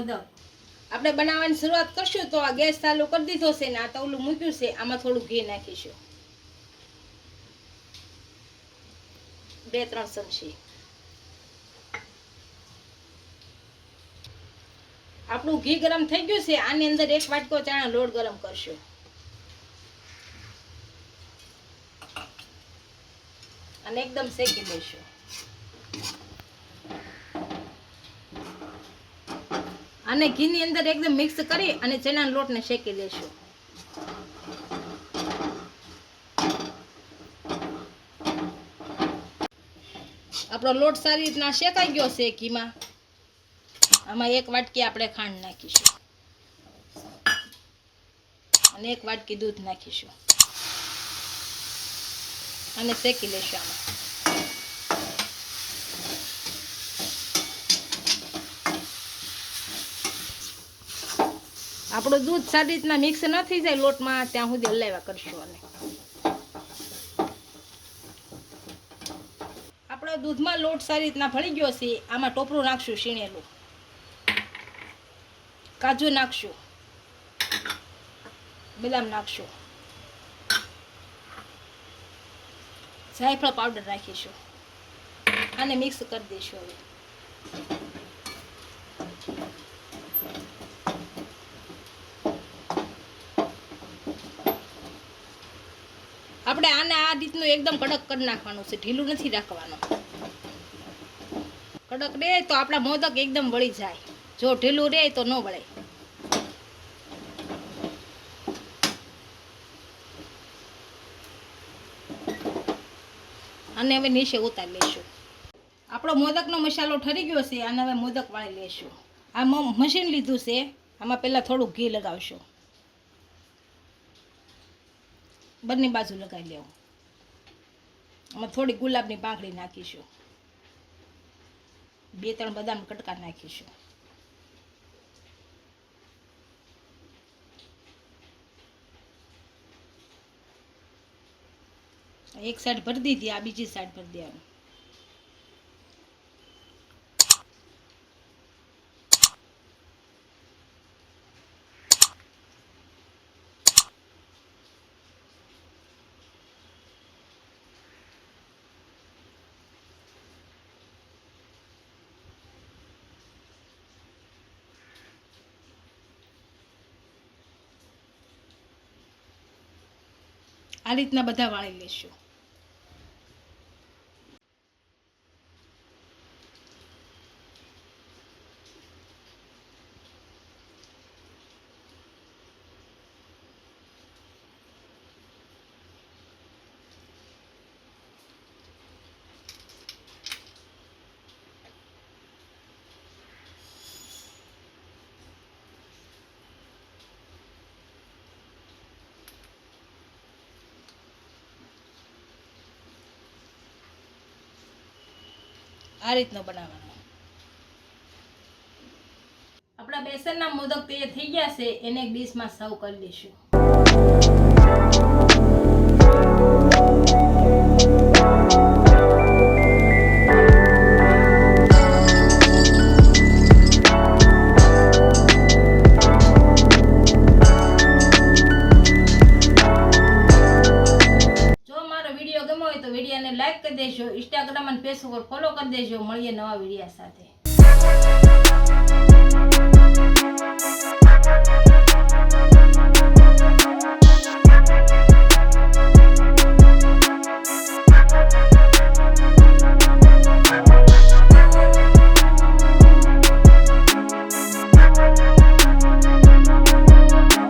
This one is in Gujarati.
મોદક આપણે બનાવવાની શરૂઆત કરશું તો આ ગેસ ચાલુ કરી દીધો છે ને આ તવલું મૂક્યું છે, આમાં થોડું ઘી નાખીશું, 2-3 ચમચી. આપણું ઘી ગરમ થઈ ગયું છે, આની અંદર 1 વાટકો ચણા લોટ ગરમ કરશું અને એકદમ શેકી લઈશું. અને ઘીની અંદર એકદમ મિક્સ કરી અને ચણાના લોટને શેકી લઈશું. આપણો લોટ સારી રીતના શેકાઈ ગયો છે ઘીમાં. આમાં 1 વાટકી આપણે ખાંડ નાખીશું અને 1 વાટકી દૂધ નાખીશું અને શેકી લઈશું. આમાં આપણું દૂધ સારી રીતના મિક્સ ન થઈ જાય લોટમાં ત્યાં સુધી હલાવ્યા કરશું. અને આપણો દૂધમાં લોટ સારી રીતના ભળી ગયો છે. આમાં ટોપરું નાખશું, શીણેલું કાજુ નાખશું, બદામ નાખશું, જાયફળ પાવડર નાખીશું અને મિક્સ કરી દઈશું. હવે આપણે આને આ રીતનું એકદમ કડક કરી નાખવાનું છે, ઢીલું નથી રાખવાનું. કડક રહે તો આપણા મોદક એકદમ વળી જાય, જો ઢીલું રહે તો ન વળે. અને હવે નીચે ઉતારી લઈશું. આપણો મોદકનો મસાલો ઠરી ગયો છે, આને હવે મોદક વાળી લઈશું. આ મશીન લીધું છે, આમાં પહેલાં થોડું ઘી લગાવશું, બંને બાજુ લગાવી લેવું. આમાં થોડી ગુલાબની પાંખડી નાખીશું, 2-3 બદામ કટકા નાખીશું. એક સાઈડ ભરી દીધી, આ બીજી સાઈડ ભરી દેવાનું. આ રીતના બધા વાળી લેશું. આ રીતનો બનાવવાનો. આપણા બેસનના મોદક તૈયાર થઈ ગયા છે, એને એક ડીશમાં સર્વ કરી લઈશું. તો વિડીયોને લાઈક કરી દેજો, ઇન્સ્ટાગ્રામ અને ફેસબુક પર ફોલો કરી દેજો. મળીએ નવા વિડીયો સાથે.